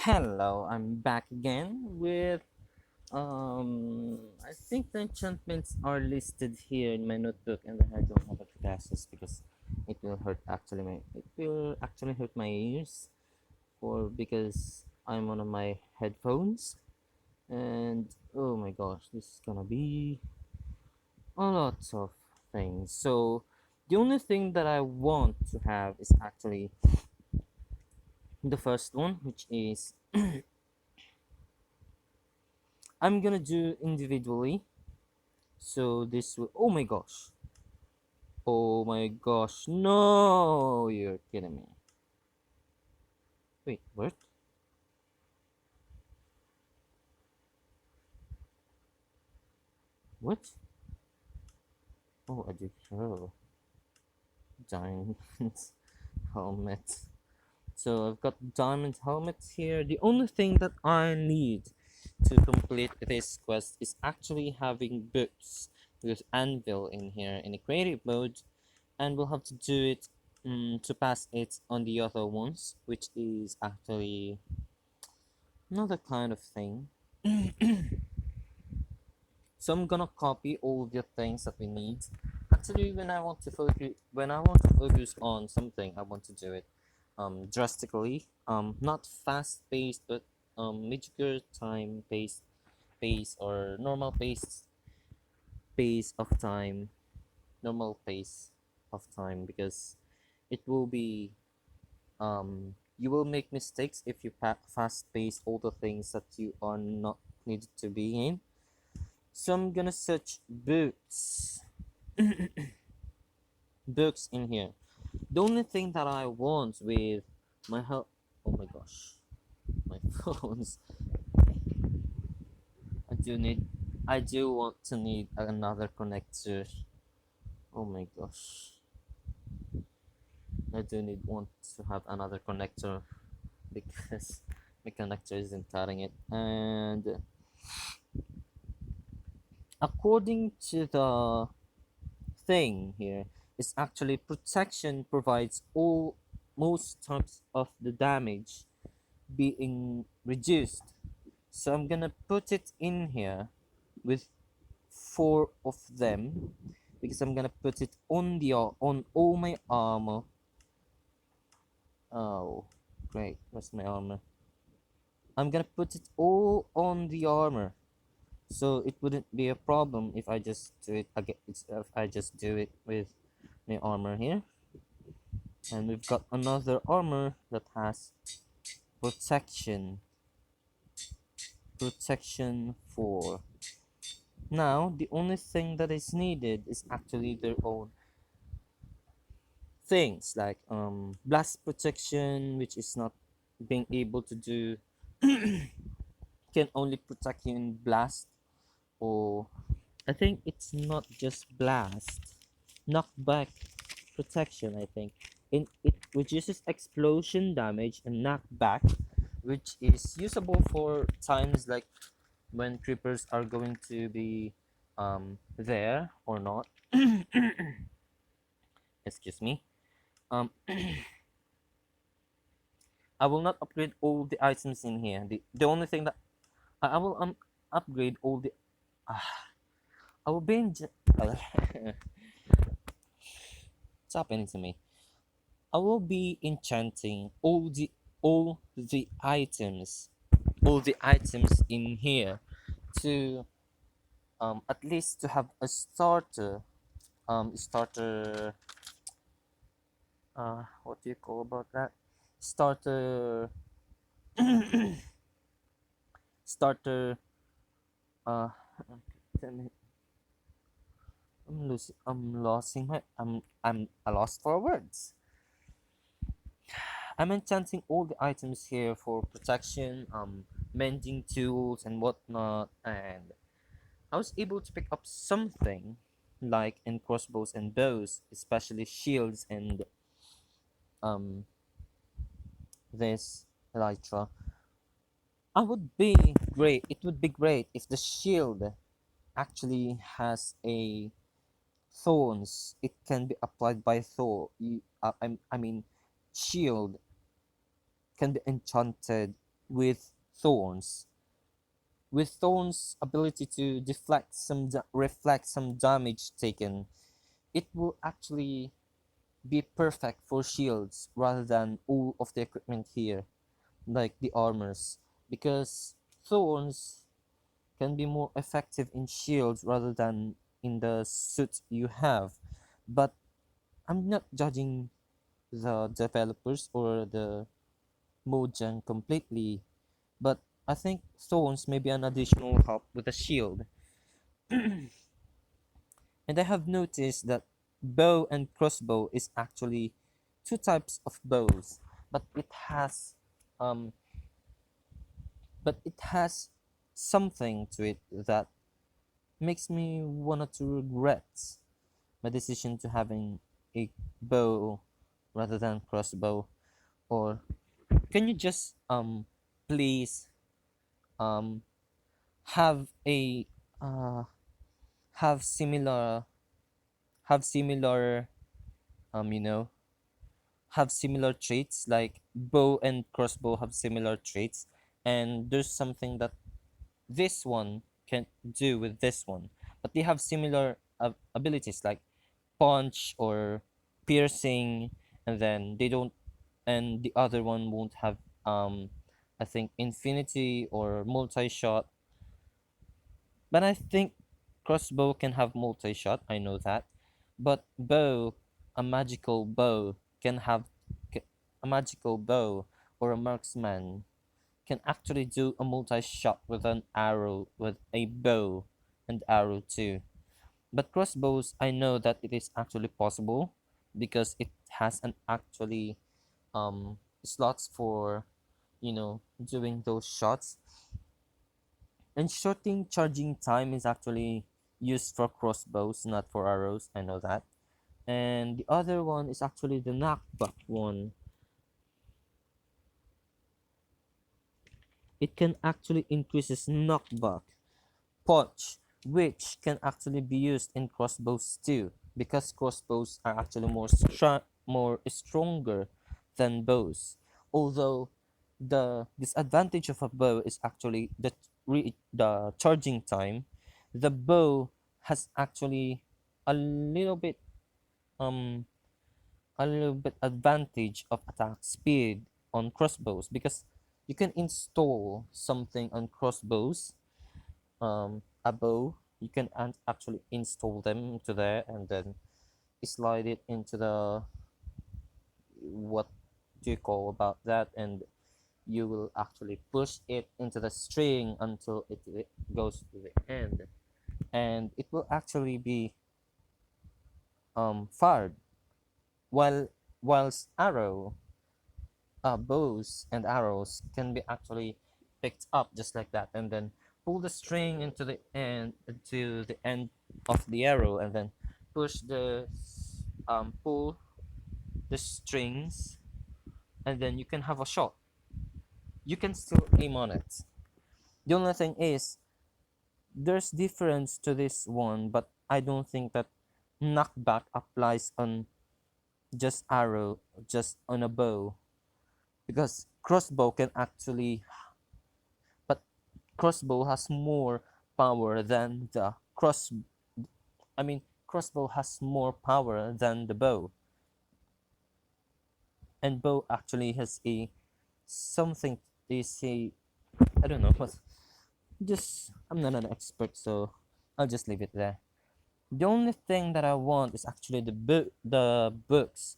Hello, I'm back again with I think the enchantments are listed here in my notebook, and I don't have glasses because it will actually hurt my ears, or because I'm on my headphones. And oh my gosh, this is gonna be a lot of things. So the only thing that I want to have is actually the first one, which is I'm gonna do individually. So this will. Oh my gosh. Oh my gosh. No, you're kidding me. Wait, what? What? Oh, I do. Oh, diamond helmet. So I've got diamond helmets here. The only thing that I need to complete this quest is actually having boots with anvil in here in a creative mode, and we'll have to do it to pass it on the other ones, which is actually another kind of thing. So I'm gonna copy all the things that we need. Actually, when I want to focus on something, I want to do it drastically. Not fast paced, but mediocre time pace or pace of time, normal pace of time, because it will be you will make mistakes if you fast pace all the things that you are not needed to be in. So I'm gonna search books in here. The only thing that I want with my help, oh my gosh, my phones. I do need, I do want to need another connector. Oh my gosh, I do need want to have another connector because my connector isn't cutting it. And according to the thing here, is actually protection provides all most types of the damage being reduced. So I'm gonna put it in here with four of them because I'm gonna put it on on all my armor. Oh, great! Where's my armor? I'm gonna put it all on the armor, so it wouldn't be a problem if I just do it again. If I just do it with my armor here, and we've got another armor that has protection, protection 4. Now, the only thing that is needed is actually their own things like blast protection, which is not being able to do, can only protect you in blast, or I think it's not just blast, knockback protection, I think. And it reduces explosion damage and knockback, which is usable for times like when creepers are going to be there or not. Excuse me. Um, I will not upgrade all the items in here. The only thing that I will upgrade all the. I will be in. What's happening to me? I will be enchanting all the items in here to at least to have a starter what do you call about that starter starter uh damn it, I'm losing my I'm a lost for words. I'm enchanting all the items here for protection, mending tools and whatnot, and I was able to pick up something like in crossbows and bows, especially shields and um this elytra. It would be great if the shield actually has a thorns. It can be applied by I mean, shield can be enchanted with thorns. With thorns' ability to deflect reflect some damage taken, it will actually be perfect for shields rather than all of the equipment here, like the armors, because thorns can be more effective in shields rather than in the suit you have. But I'm not judging the developers or the Mojang completely, but I think thorns may be an additional help with the shield. And I have noticed that bow and crossbow is actually two types of bows, but um it has something to it that makes me wanna to regret my decision to having a bow rather than crossbow. Or can you just please um have a uh have similar have similar you know have similar traits, like bow and crossbow have similar traits, and there's something that this one can do with this one, but they have similar abilities like punch or piercing, and then they don't, and the other one won't have I think infinity or multi-shot. But I think crossbow can have multi-shot, I know that. But bow, a magical bow can have ca- a magical bow or a marksman can actually do a multi-shot with an arrow, with a bow and arrow too. But crossbows, I know that it is actually possible because it has an actually slots for doing those shots. And shorting charging time is actually used for crossbows, not for arrows. I know that. And the other one is actually the knockback one. It can actually increases knockback punch, which can actually be used in crossbows too, because crossbows are actually more stronger than bows. Although the disadvantage of a bow is actually the charging time. The bow has actually a little bit um advantage of attack speed on crossbows, because you can install something on crossbows, a bow. You can actually install them into there and then slide it into the, what do you call about that, and you will actually push it into the string until it goes to the end, and it will actually be fired. While whilst bows and arrows can be actually picked up just like that, and then pull the string into the end of the arrow, and then pull the strings, and then you can have a shot. You can still aim on it. The only thing is there's difference to this one, but I don't think that knockback applies on just arrow, just on a bow, because crossbow can actually, but crossbow has more power than the I mean, crossbow has more power than the bow, and bow actually has a something. They say, I don't know what. Just I'm not an expert, so I'll just leave it there. The only thing that I want is actually the books.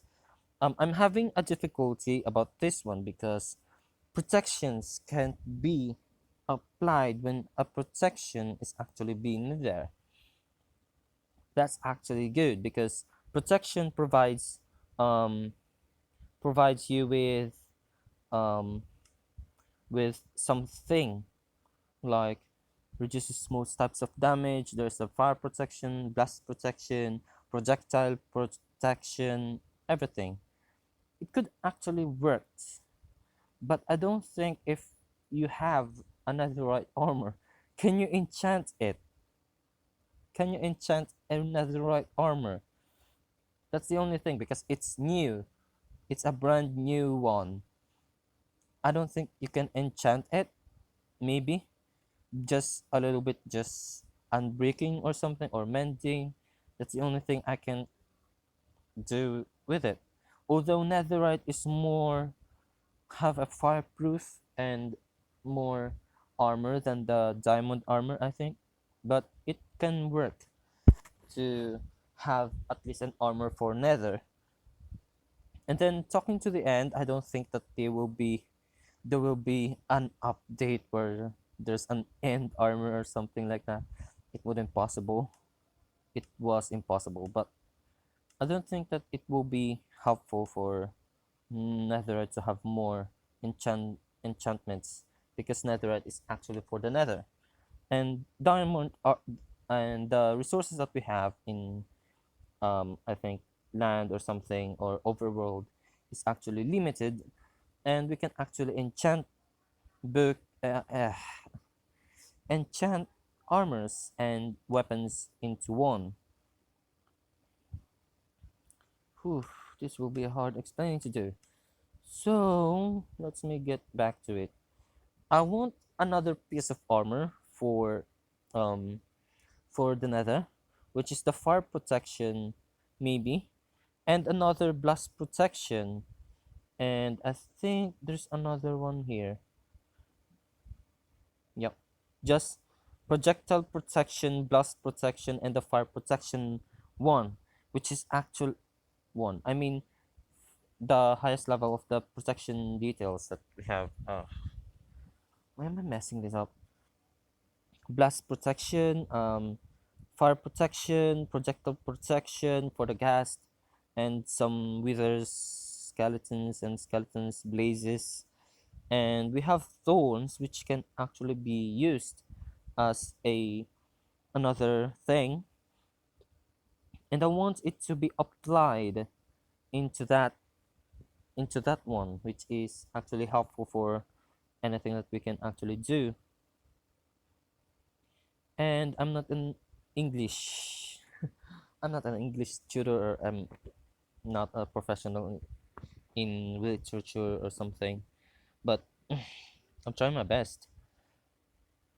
I'm having a difficulty about this one because protections can't be applied when a protection is actually being there. That's actually good because protection um provides you um with something like reduces most types of damage. There's a fire protection, blast protection, projectile protection, everything. It could actually work, but I don't think if you have another right armor, can you enchant it? Can you enchant another right armor? That's the only thing because it's new. It's a brand new one. I don't think you can enchant it. Maybe just a little bit, just unbreaking or something, or mending. That's the only thing I can do with it. Although netherite is more, have a fireproof and more armor than the diamond armor, I think. But it can work to have at least an armor for nether. And then talking to the end, I don't think that there will be an update where there's an end armor or something like that. It wouldn't possible. It was impossible, but I don't think that it will be helpful for netherite to have more enchantments, because netherite is actually for the nether, and diamond are, and the resources that we have in I think land or something or overworld is actually limited, and we can actually book uh, uh, enchant armors and weapons into one. Whew, this will be hard explaining to do. So let's me get back to it. I want another piece of armor um for the nether, which is the fire protection, maybe, and another blast protection, and I think there's another one here. Yep, just projectile protection, blast protection, and the fire protection one, which is actual one. I mean, the highest level of the protection details that we have. Why am I messing this up? Blast protection, fire protection, projectile protection for the ghast, and some withers, skeletons, blazes, and we have thorns, which can actually be used as a another thing, and I want it to be applied into that one, which is actually helpful for anything that we can actually do. And English. I'm not an English tutor, or I'm not a professional in literature or something, but I'm trying my best.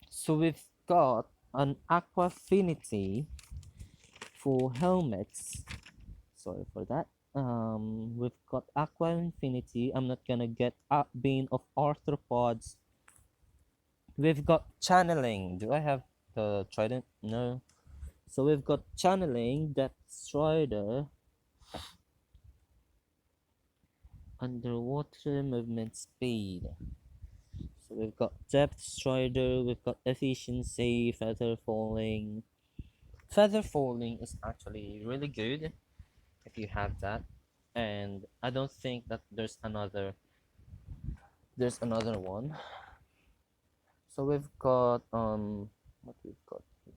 So we've got an aqua affinity for helmets. Sorry for that. We've got aqua infinity. I'm not gonna get up bane of arthropods. We've got channeling. Do I have the trident? No. So we've got channeling, that strider, underwater movement speed. So we've got depth strider, we've got efficiency, feather falling. Feather falling is actually really good if you have that. And I don't think that there's another one. So we've got what we've got here.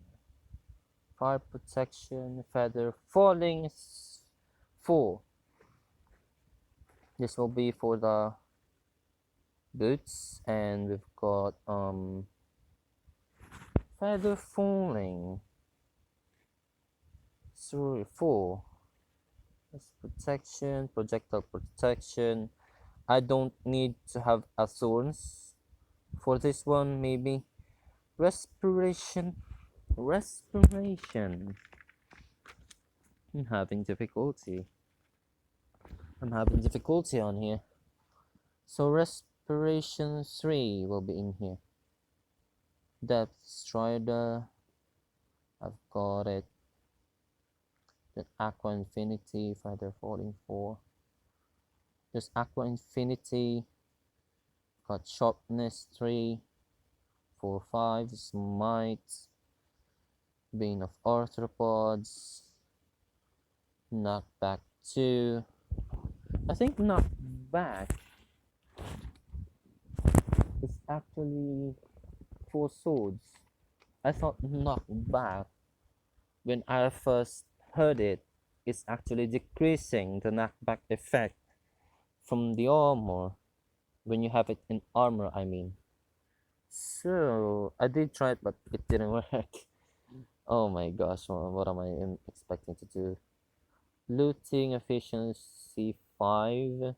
Fire protection, feather falling is 4. This will be for the boots, and we've got feather falling. Sorry, 4. That's protection, projectile protection. I don't need to have a thorns for this one, maybe. Respiration. I'm having difficulty. I'm having difficulty on here. So respiration 3 will be in here. Depth strider. I've got it. Then aqua infinity, feather falling 4. There's aqua infinity. Got sharpness 3. 4, 5. Smite. Bane of arthropods. Knockback 2. I think knockback is actually for swords. I thought knockback, when I first heard it, is actually decreasing the knockback effect from the armor when you have it in armor, I mean. So I did try it, but it didn't work. Oh my gosh, what am I expecting to do? Looting efficiency 5,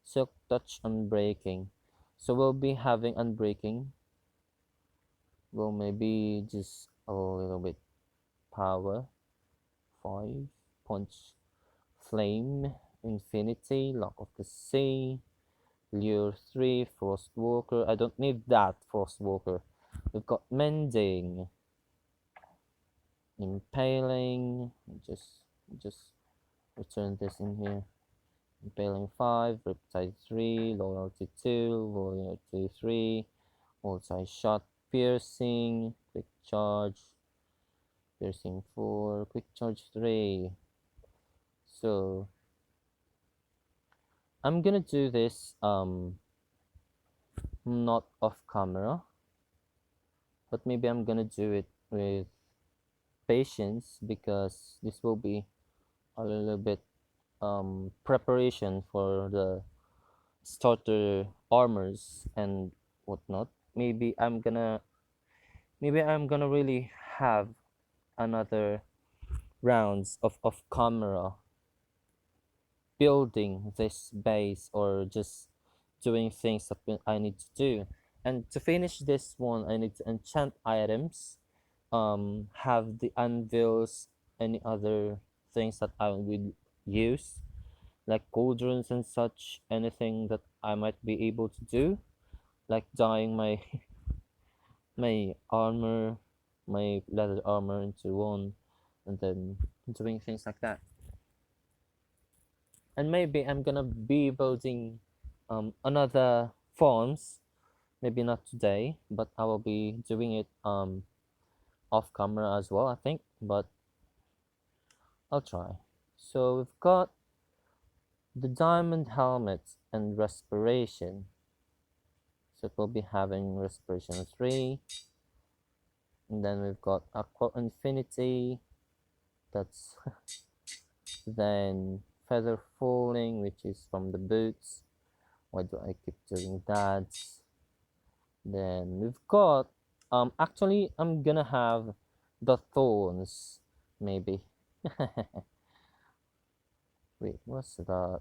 silk touch unbreaking. So we'll be having unbreaking. Well, maybe just a little bit power. 5. Punch. Flame. Infinity. Lock of the Sea. Lure 3. Frostwalker. I don't need that Frostwalker. We've got Mending. Impaling. Just return this in here. Impaling 5. Riptide 3. Loyalty 2. Loyalty 3. Multi-shot. Piercing. Quick charge. Piercing 4. Quick charge 3. So I'm gonna do this not off camera, but maybe I'm gonna do it with patience because this will be a little bit preparation for the starter armors and whatnot. Maybe I'm gonna really have another rounds of camera building this base or just doing things that I need to do. And to finish this one, I need to enchant items, have the anvils, any other things that I will use, like cauldrons and such, anything that I might be able to do, like dyeing my my armor, my leather armor into one, and then doing things like that. And maybe I'm gonna be building another farms. Maybe not today, but I will be doing it off camera as well, I think. But I'll try. So we've got the diamond helmet and respiration. So we'll be having respiration 3. And then we've got aqua infinity. That's then feather falling, which is from the boots. Why do I keep doing that? Then we've got actually I'm gonna have the thorns maybe. Wait, what's that?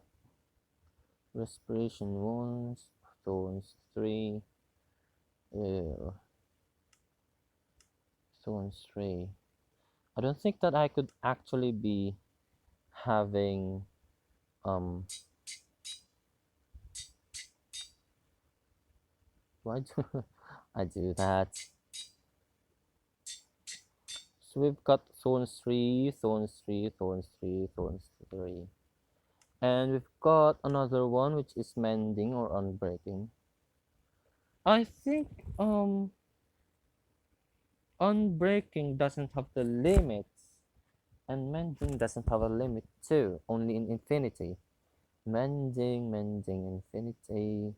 Respiration 1, thorns 3. Ew. Thorns 3. I don't think that I could actually be having um why do I do that? So we've got thorns 3, thorns 3, thorns 3, thorns 3. And we've got another one which is mending or unbreaking. I think unbreaking doesn't have the limits and mending doesn't have a limit too, only in infinity. Mending, infinity,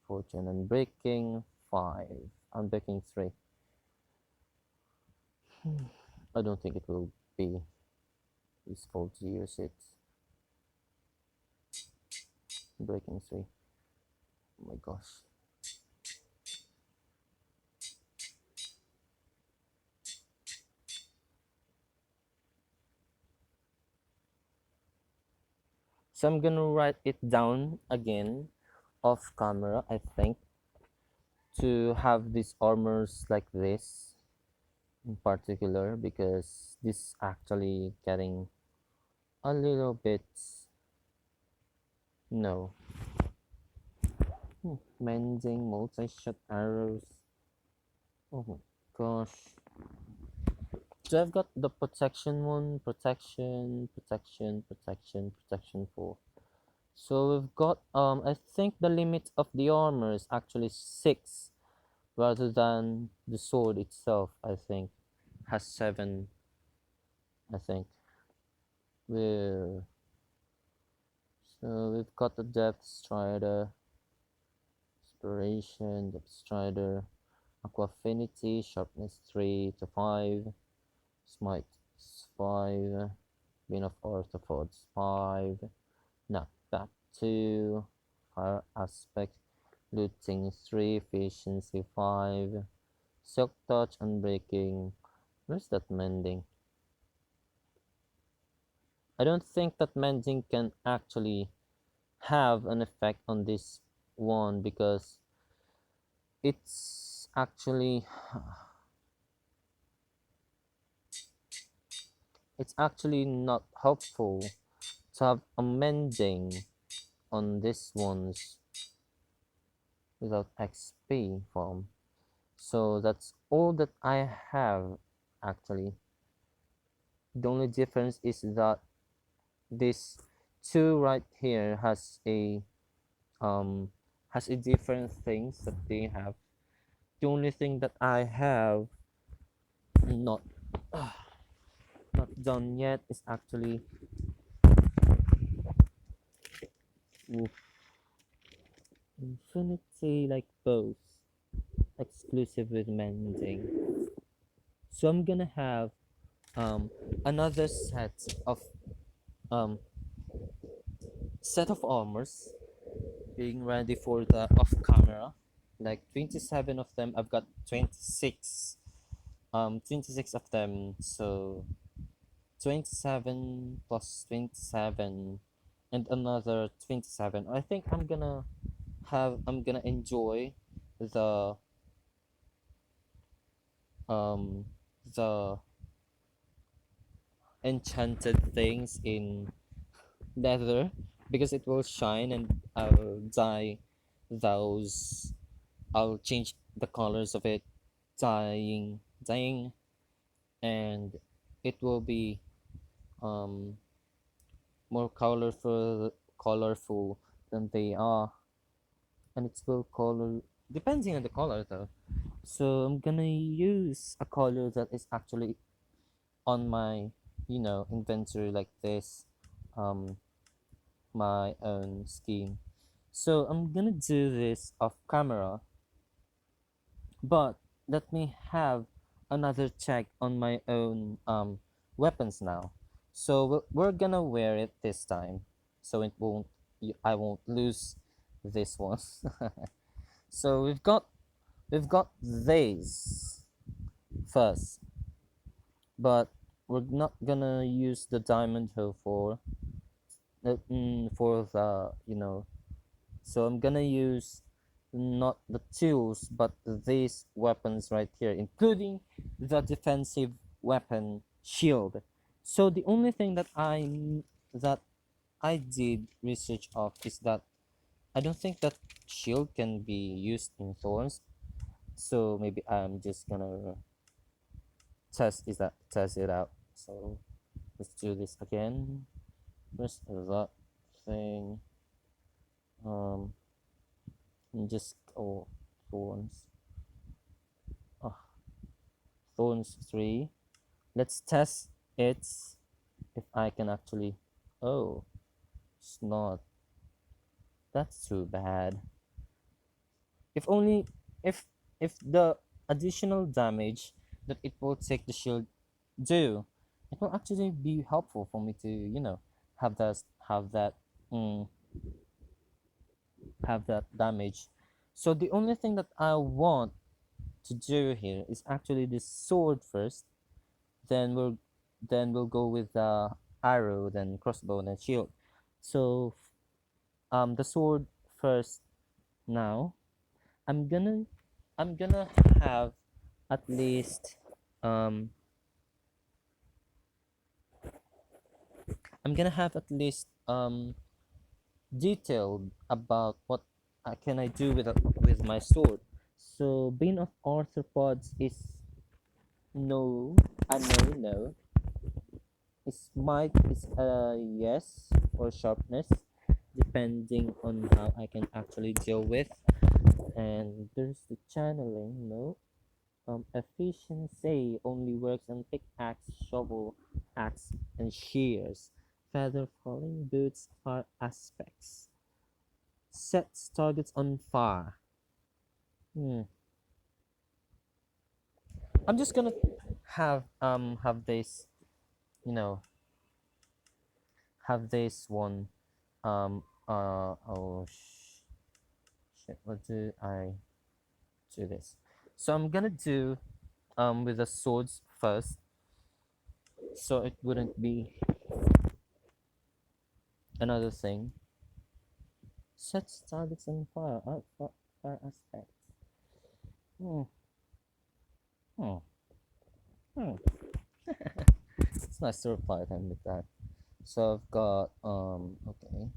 fortune unbreaking 5, unbreaking 3. I don't think it will be useful to use it. Breaking 3. Oh my gosh. So I'm gonna write it down again off camera, I think, to have these armors like this in particular because this actually getting a little bit no. Mending multi-shot arrows. Oh my gosh. So I've got the protection one, protection 4. So we've got I think the limit of the armor is actually 6 rather than the sword itself, I think. Has 7, I think. We're So we've got the Depth Strider, Inspiration, Depth Strider, Aqua Affinity, Sharpness 3 to 5, Smite 5, Beam of Orthopods 5, Knockback 2, Fire Aspect, Looting 3, Efficiency 5, Silk Touch, Unbreaking. Where's that Mending? I don't think that Mending can actually have an effect on this one because it's actually it's actually not helpful to have amending on this one's without XP form. So that's all that I have actually. The only difference is that this two right here um has a different things that they have. The only thing that I have not not done yet is actually oof, Infinity like both exclusive with mending. So I'm gonna have um another um set of armors being ready for the off camera, like 27 of them. I've got 26 of them. So 27 plus 27 and another 27. I think I'm gonna enjoy the um the enchanted things in leather because it will shine, and those I'll change the colors of it, dyeing, and it will be um more colorful than they are, and it's will color depending on the color though. So I'm gonna use a color that is actually on my inventory like this, um my own scheme. So I'm gonna do this off camera, but let me have another check on my own weapons now. So we're gonna wear it this time, so I won't lose this one. So we've got these first, but we're not gonna use the diamond hoe for the so I'm gonna use not the tools but these weapons right here, including the defensive weapon shield. So the only thing that I did research of is that I don't think that shield can be used in thorns. So maybe I'm just gonna test it out. So let's do this again. Where's that thing? Um, just thorns. Oh, thorns 3. Let's test it if I can actually. Oh, it's not. That's too bad. If only if if the additional damage that it will take the shield do, it will actually be helpful for me to have that have that mm, have that damage. So the only thing that I want to do here is actually the sword first, then we'll go with the arrow, then crossbow, then shield. So the sword first. Now i'm gonna I'm gonna have at least um I'm gonna have at least detailed about what can I do with my sword. So bane of arthropods is no, a no. Its might is a yes, or sharpness, depending on how I can actually deal with. And there's the channeling, no. Efficiency only works on pickaxe, shovel, axe, and shears. Feather falling boots are aspects. Sets targets on fire. Hmm. I'm just gonna have this, you know, have this one. Oh shit. What do I do this? So I'm gonna do with the swords first, so it wouldn't be another thing. Sets targets on fire. Fire aspects. Hmm. Hmm. Hmm. It's nice to reply them with that. So I've got okay.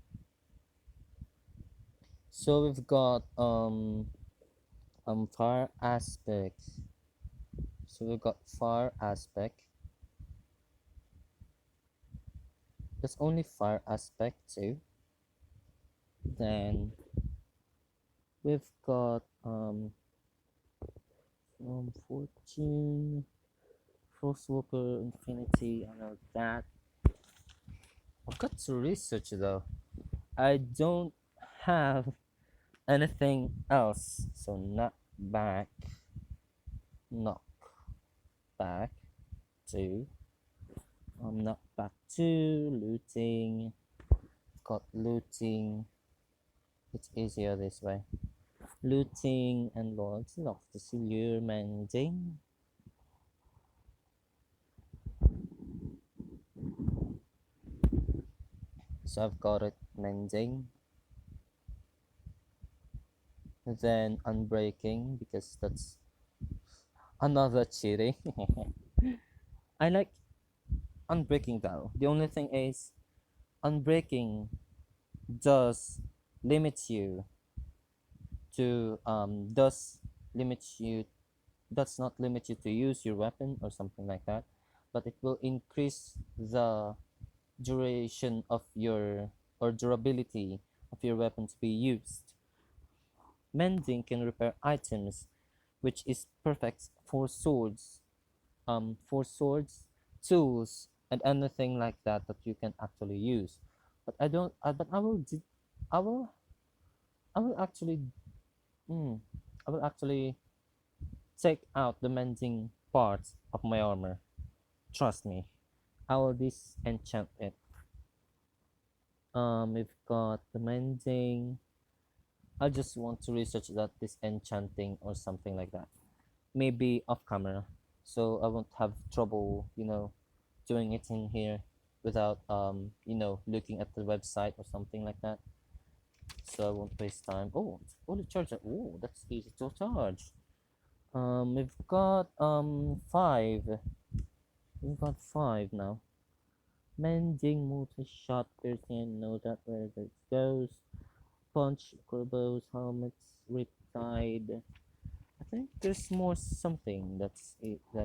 So we've got fire aspect. So we've got fire aspect. There's only fire aspect too. Then we've got 14 Frostwalker Infinity. I know that. I've got to research though. I don't have anything else. So not back to not back to looting. Got looting. It's easier this way. Looting and logs. Love to see you mending. So I've got it mending. Then unbreaking because that's another cheating. I like unbreaking though. The only thing is unbreaking does limit you does limit you does not limit you to use your weapon or something like that, but it will increase the duration of your or durability of your weapon to be used. Mending can repair items, which is perfect for swords, tools, and anything like that that you can actually use. But I don't. But I will. I will actually. Mm, I will actually take out the mending parts of my armor. Trust me. I will disenchant it. We've got the mending. I just want to research that disenchanting or something like that. Maybe off camera, so I won't have trouble, doing it in here without looking at the website or something like that. So I won't waste time. Oh, it's fully charged. Oh, that's easy to charge. We've got five. We've got five now. Mending, multi-shot, piercing, know that where it goes. Punch, corbos, helmets, riptide. I think there's more something that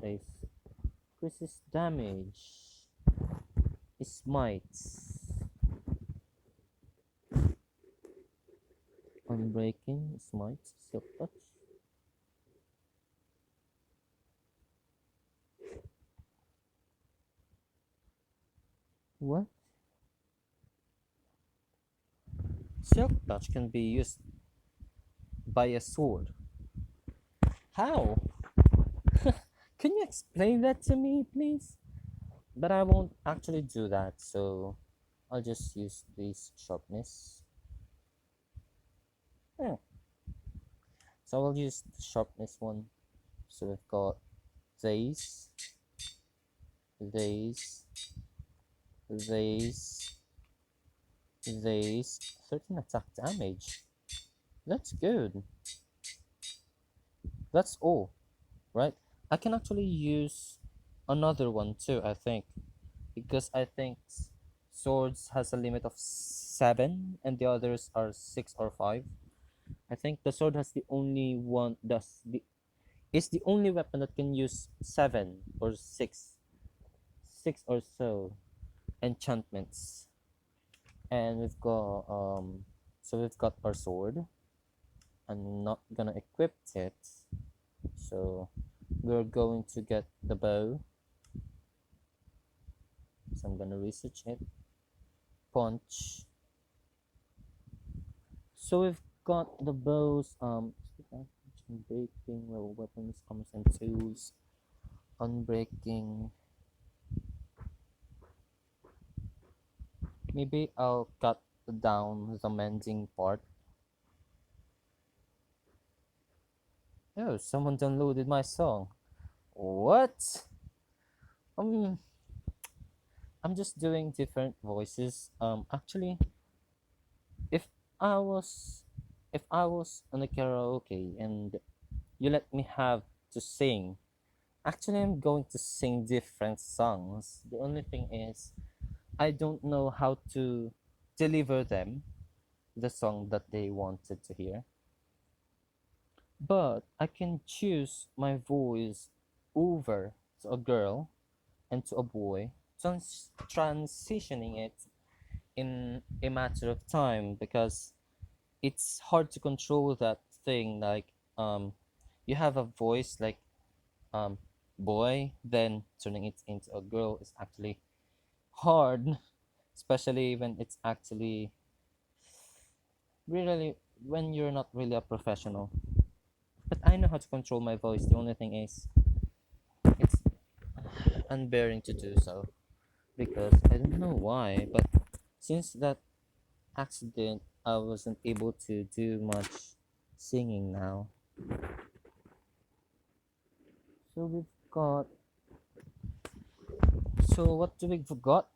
is increases damage. Smites. Unbreaking, smites, silk touch. What? Silk touch can be used by a sword. How? Can you explain that to me, please? But I won't actually do that, so I'll just use this sharpness. Yeah. So I'll use the sharpness one. So we've got these, these, these, these. 13 attack damage. That's good. That's all, right? I can actually use another one too, I think, because I think swords has a limit of 7 and the others are 6 or 5. I think the sword has the only one does the is the only weapon that can use 7 or 6 or so enchantments. And we've got our sword. I'm not gonna equip it, so we're going to get the bow. So I'm gonna research it. Punch. So we've got the bows, breaking, level weapons, armors and tools, unbreaking. Maybe I'll cut down the mending part. Oh, someone downloaded my song. What? Um, I'm just doing different voices. Actually, if I was, if I was on a karaoke and you let me have to sing. Actually, I'm going to sing different songs. The only thing is, I don't know how to deliver them, the song that they wanted to hear. But I can choose my voice over to a girl and to a boy, transitioning it in a matter of time because it's hard to control that thing. Like, you have a voice like um, boy, then turning it into a girl is actually hard, especially when it's actually really when you're not really a professional. But I know how to control my voice. The only thing is, it's unbearing to do so because I don't know why, but since that accident, I wasn't able to do much singing now. So we've got. So what do we forgot?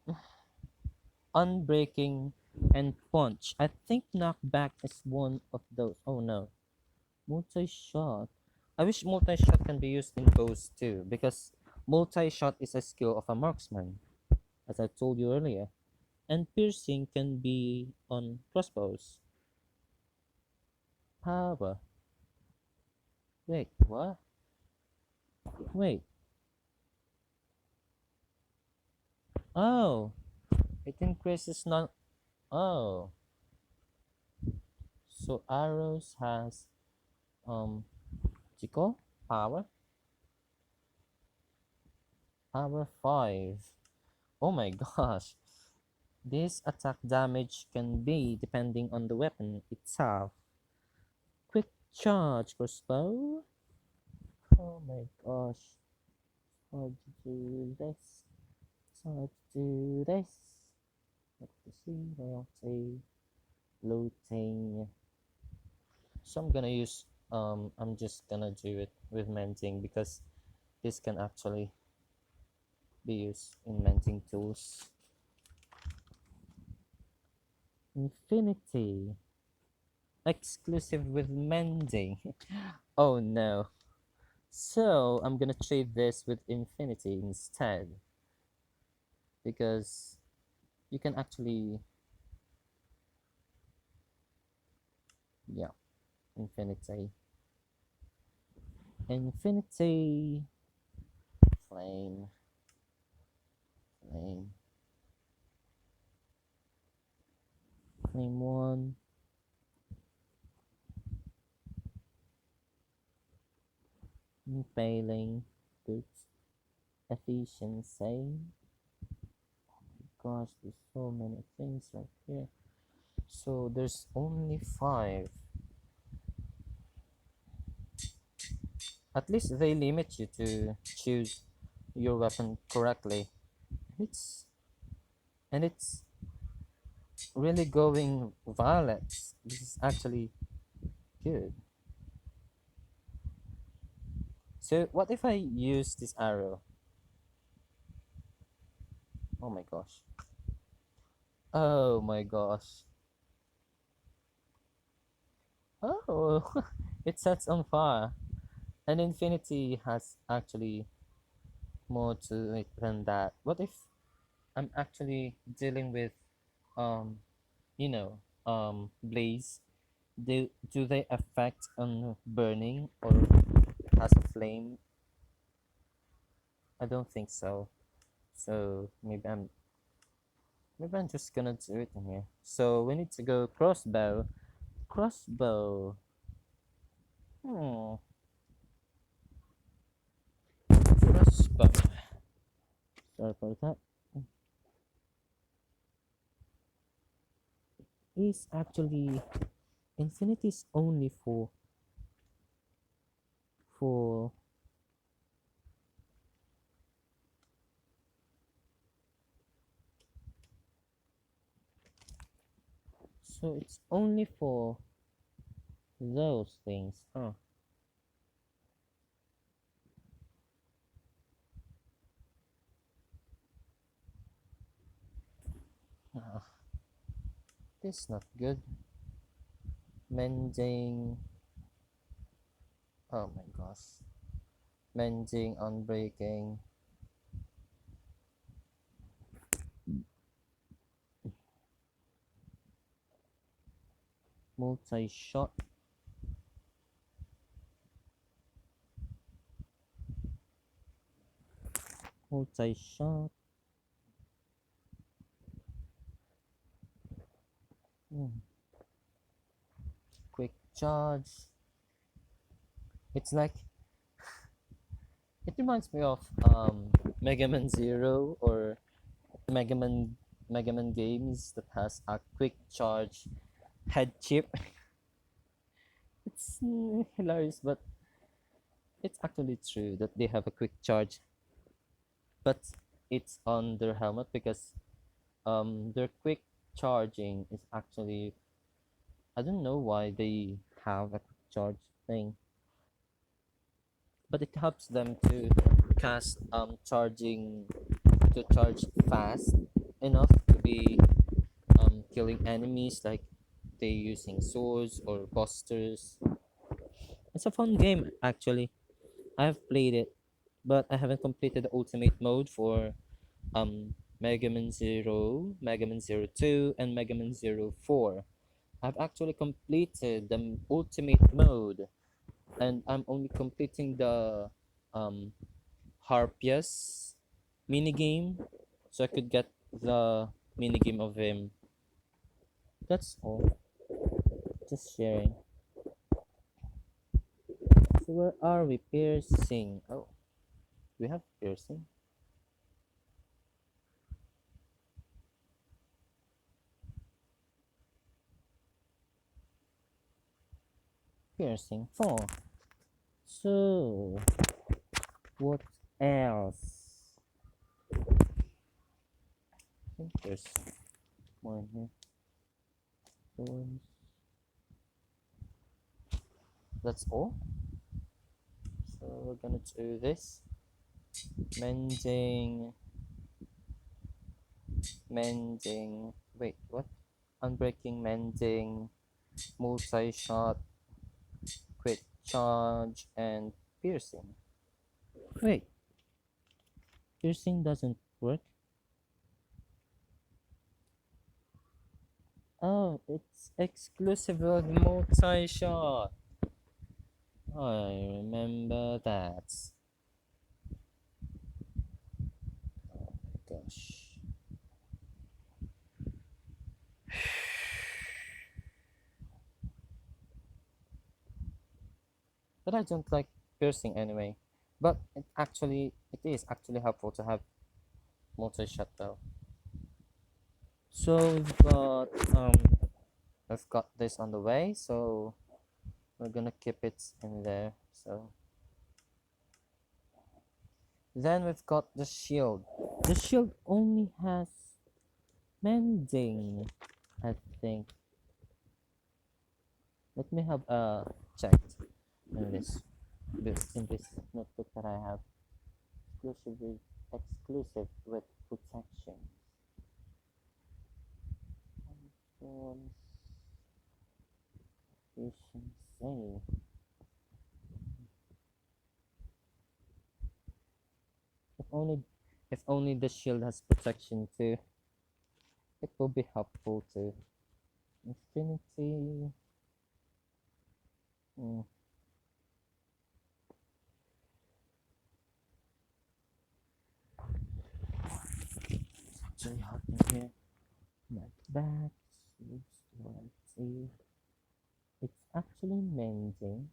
Unbreaking and punch. I think knockback is one of those. Oh no, multi-shot. I wish multi-shot can be used in bows too, because multi-shot is a skill of a marksman, as I told you earlier, and piercing can be on crossbows. Power. Wait, what? Wait. Oh, it increases non. Oh, so arrows has Chico power, power 5. Oh my gosh. This attack damage can be depending on the weapon itself. Quick charge crossbow. Oh my gosh. Hard to do this. It's hard to do this. Let me see what a loading. So I'm just gonna do it with mending because this can actually be used in mending tools. Infinity. Exclusive with mending. Oh no. So I'm gonna trade this with infinity instead because you can actually, yeah, infinity. Infinity flame, flame, flame one, impaling, boots, efficiency. Gosh, there's so many things right here. So there's only 5. At least they limit you to choose your weapon correctly. It's and it's really going violet. This is actually good. So what if I use this arrow? Oh my gosh. Oh my gosh. Oh, it sets on fire. And infinity has actually more to it than that. What if I'm actually dealing with um blaze? Do they affect on burning or has a flame? I don't think so. So maybe I'm just gonna do it in here. So we need to go crossbow. Crossbow. Hmm. Crossbow. Sorry for that. Is actually infinity is only for so it's only for those things. Huh. Ah, this is not good. Mending. Oh my gosh. Mending, unbreaking, multi-shot, multi-shot, mm, quick charge. It's like it reminds me of Mega Man Zero or Mega Man Mega Man games that has a quick charge head chip. It's hilarious, but it's actually true that they have a quick charge, but it's on their helmet because their quick charging is actually, I don't know why they have a quick charge thing, but it helps them to cast charging to charge fast enough to be killing enemies like they using swords or busters. It's a fun game actually. I have played it, but I haven't completed the ultimate mode for Mega Man Zero, Mega Man Zero 2, and Mega Man Zero 4. I've actually completed the ultimate mode, and I'm only completing the um Harpias minigame, so I could get the minigame of him. That's all. Just sharing. So where are we? Piercing. Oh, we have piercing. Piercing 4. So, what else? I think there's more in here. Thorns. That's all. So we're gonna do this. Mending, mending. Wait, what? Unbreaking, mending, multi-shot, quick charge, and piercing. Wait, piercing doesn't work. Oh, it's exclusive with multi-shot. I remember that. Oh my gosh. But I don't like piercing anyway. But it is actually helpful to have multi-shot though. So we've got this on the way, so we're gonna keep it in there. So then we've got the shield. The shield only has mending, I think. Let me have checked in this notebook that I have. Exclusive with protection. Um, Efficiency. If only if only the shield has protection too, it will be helpful too. Infinity. Mm, it's actually hot in here. Not bad. Let's see. It's actually mending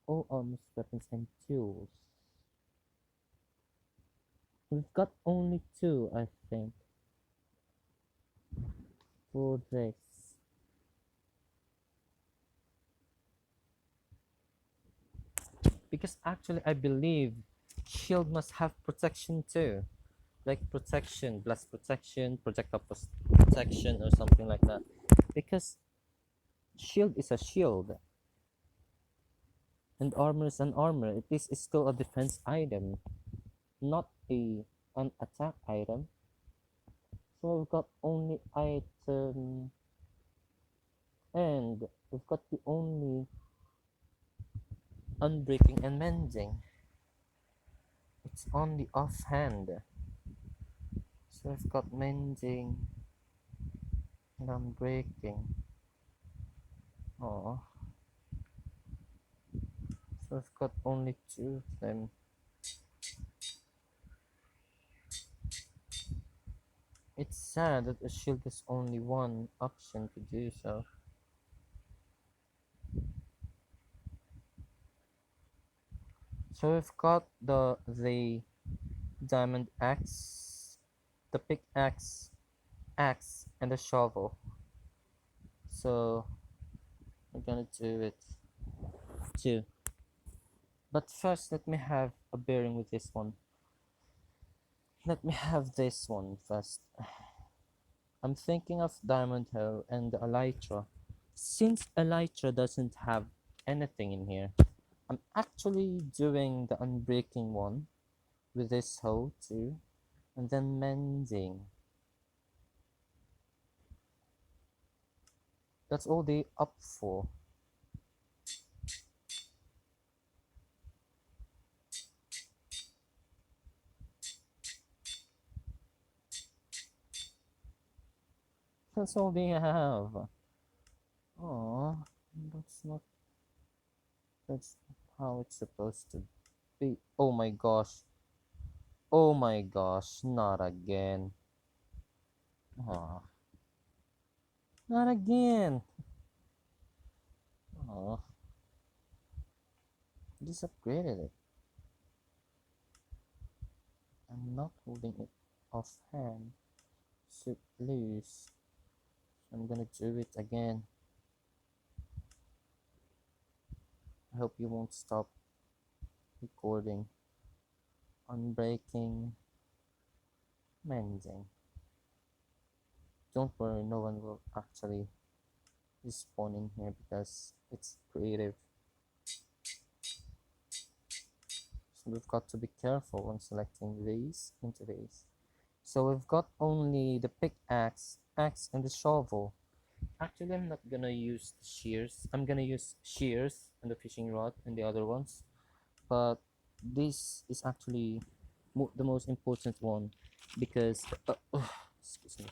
all arms, weapons, and tools. We've got only two, I think, for this. Because actually, I believe shield must have protection too. Like protection, blast protection, projectile protection, or something like that. Because shield is a shield, and armor is an armor. It is still a defense item, not an attack item. So we've got only item, and we've got the only unbreaking and mending. It's on the offhand. So I've got mending and unbreaking. Oh, so I've got only two of them. It's sad that a shield is only one option to do so. So we've got the diamond axe, the pickaxe, axe, and the shovel. So we're gonna do it too. But first, let me have a bearing with this one. Let me have this one first. I'm thinking of diamond hoe and the elytra. Since elytra doesn't have anything in here, I'm actually doing the unbreaking one with this hoe too, and then mending. That's all they up for. That's all they have. Oh, that's not. That's how it's supposed to be. Oh my gosh. Oh my gosh. Not again. Oh, not again. Oh, just upgraded it. I'm not holding it offhand. Should loose. I'm gonna do it again. I hope you won't stop recording. Unbreaking, mending. Don't worry, no one will actually respawn in here because it's creative. So we've got to be careful when selecting these into these. So we've got only the pickaxe, axe, and the shovel. Actually, I'm not gonna use the shears. I'm gonna use shears and the fishing rod and the other ones. But this is actually the most important one because excuse me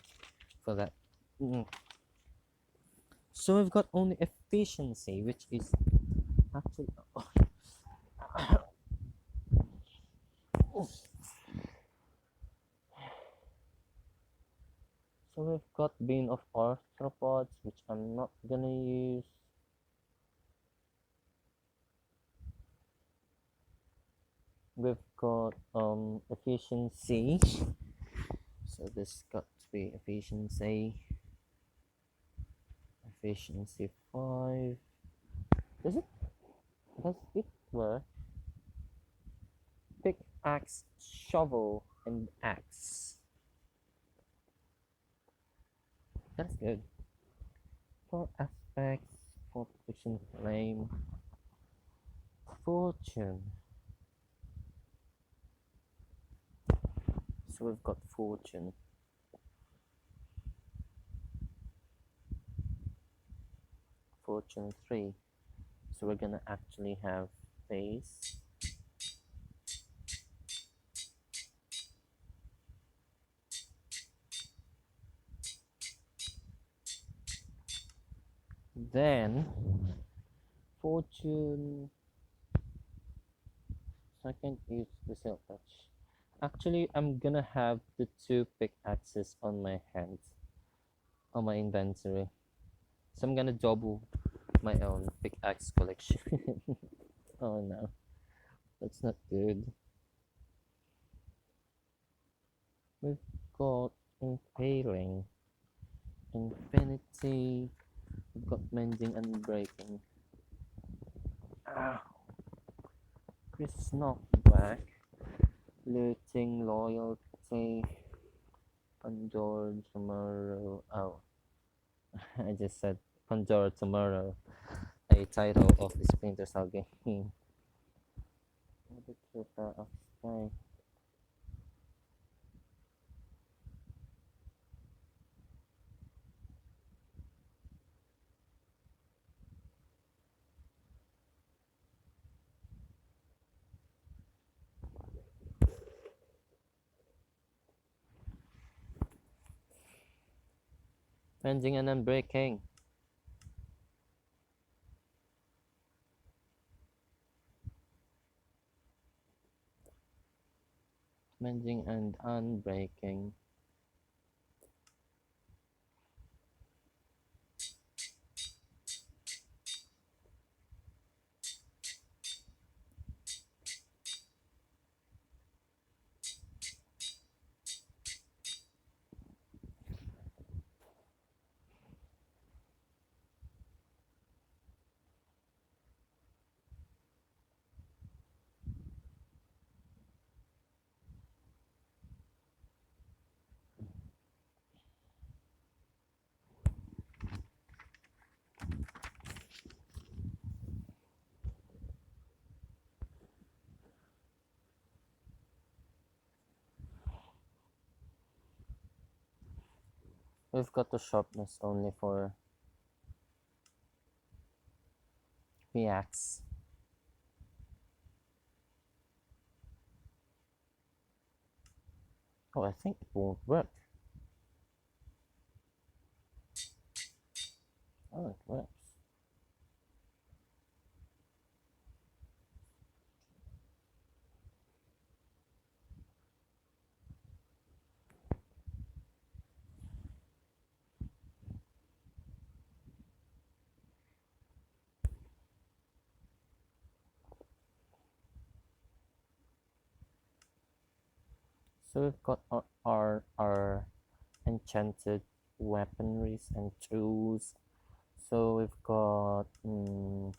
for that. Mm. So we've got only efficiency, which is actually so we've got bean of arthropods, which I'm not gonna use. We've got efficiency, so this got to be efficiency 5. Does it work? Pickaxe, shovel, and axe. That's good. 4 aspects, 4 position flame, fortune. So we've got fortune. Fortune 3. So we're gonna actually have face. Then fortune second is the silk touch. Actually, I'm gonna have the 2 pickaxes on my hands, on my inventory. So I'm gonna double my own pickaxe collection. Oh no, that's not good. We've got impaling, infinity, we've got mending and breaking. Ah, Chris knockback, looting, loyalty, Pandora tomorrow. Oh, I just said Pandora tomorrow, a title of the Splinter Cell game. The Trooper of Sky. Mending and unbreaking. Mending and unbreaking. We've got the sharpness only for the axe. Oh, I think it won't work. Oh, it works. So we've got our enchanted weaponries and tools. So we've got to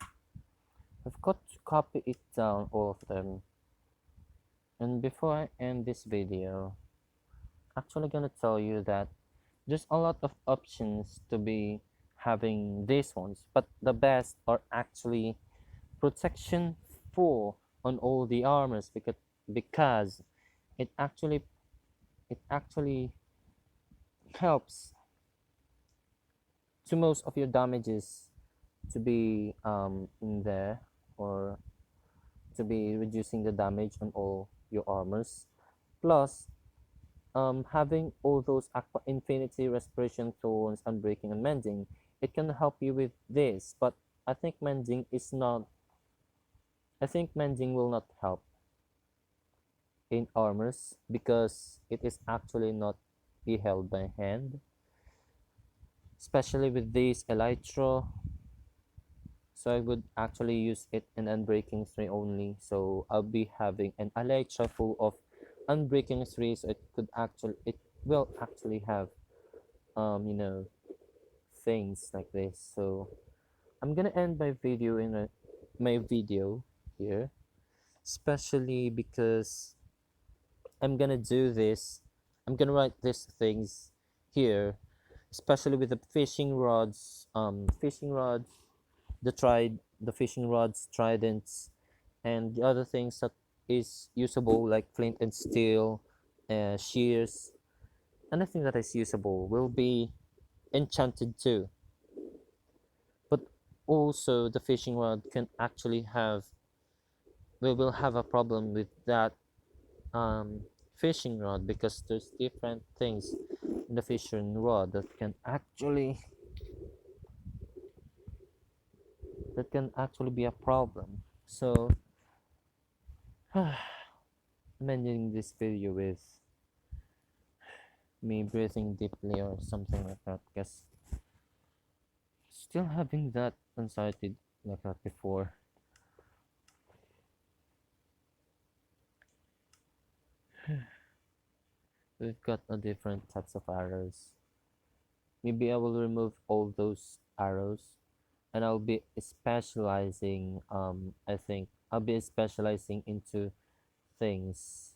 copy it down, all of them. And before I end this video, actually gonna tell you that there's a lot of options to be having these ones, but the best are actually protection 4 on all the armors, because it actually it actually helps to most of your damages to be in there, or to be reducing the damage on all your armors. Plus, having all those aqua infinity respiration thorns, unbreaking and mending, it can help you with this. But I think mending is not. I think mending will not help in armors because it is actually not be held by hand, especially with this elytra. So I would actually use it in unbreaking 3 only. So I'll be having an elytra full of unbreaking 3, so it will actually have you know, things like this. So I'm gonna end my video here, especially because I'm gonna do this. I'm gonna write these things here, especially with the fishing rods, the fishing rods, tridents, and the other things that is usable like flint and steel, shears. Anything that is usable will be enchanted too. But also the fishing rod can actually have we will have a problem with that um, fishing rod, because there's different things in the fishing rod that can actually be a problem. So I'm ending this video with me breathing deeply or something like that, because still having that anxiety like that before. We've got a different types of arrows. Maybe I will remove all those arrows, and I'll be specializing. I think I'll be specializing into things.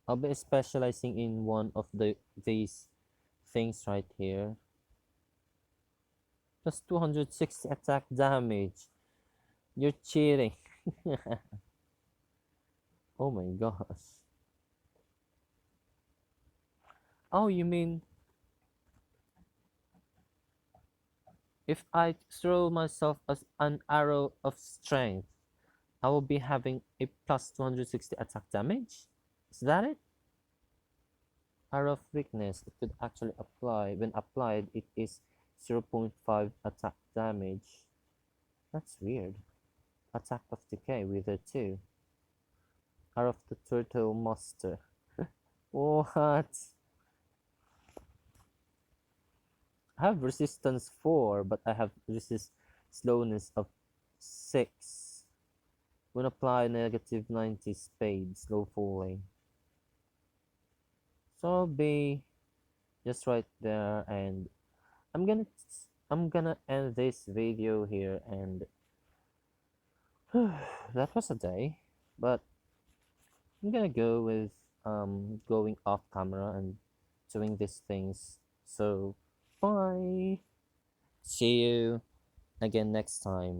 I'll be specializing in one of these things right here. Plus 260 attack damage. You're cheating. Oh my gosh. Oh, you mean If I throw myself as an arrow of strength, I will be having a plus 260 attack damage. Is that it? Arrow of weakness, it could actually apply. When applied, it is 0.5 attack damage. That's weird. Attack of decay with it too. Arrow of the turtle master. What? I have resistance 4, but I have resist slowness of 6. When applied, negative 90 spade, slow falling. So I'll be just right there, and I'm gonna I'm gonna end this video here, and that was a day, but I'm gonna go with going off camera and doing these things. So bye. See you again next time.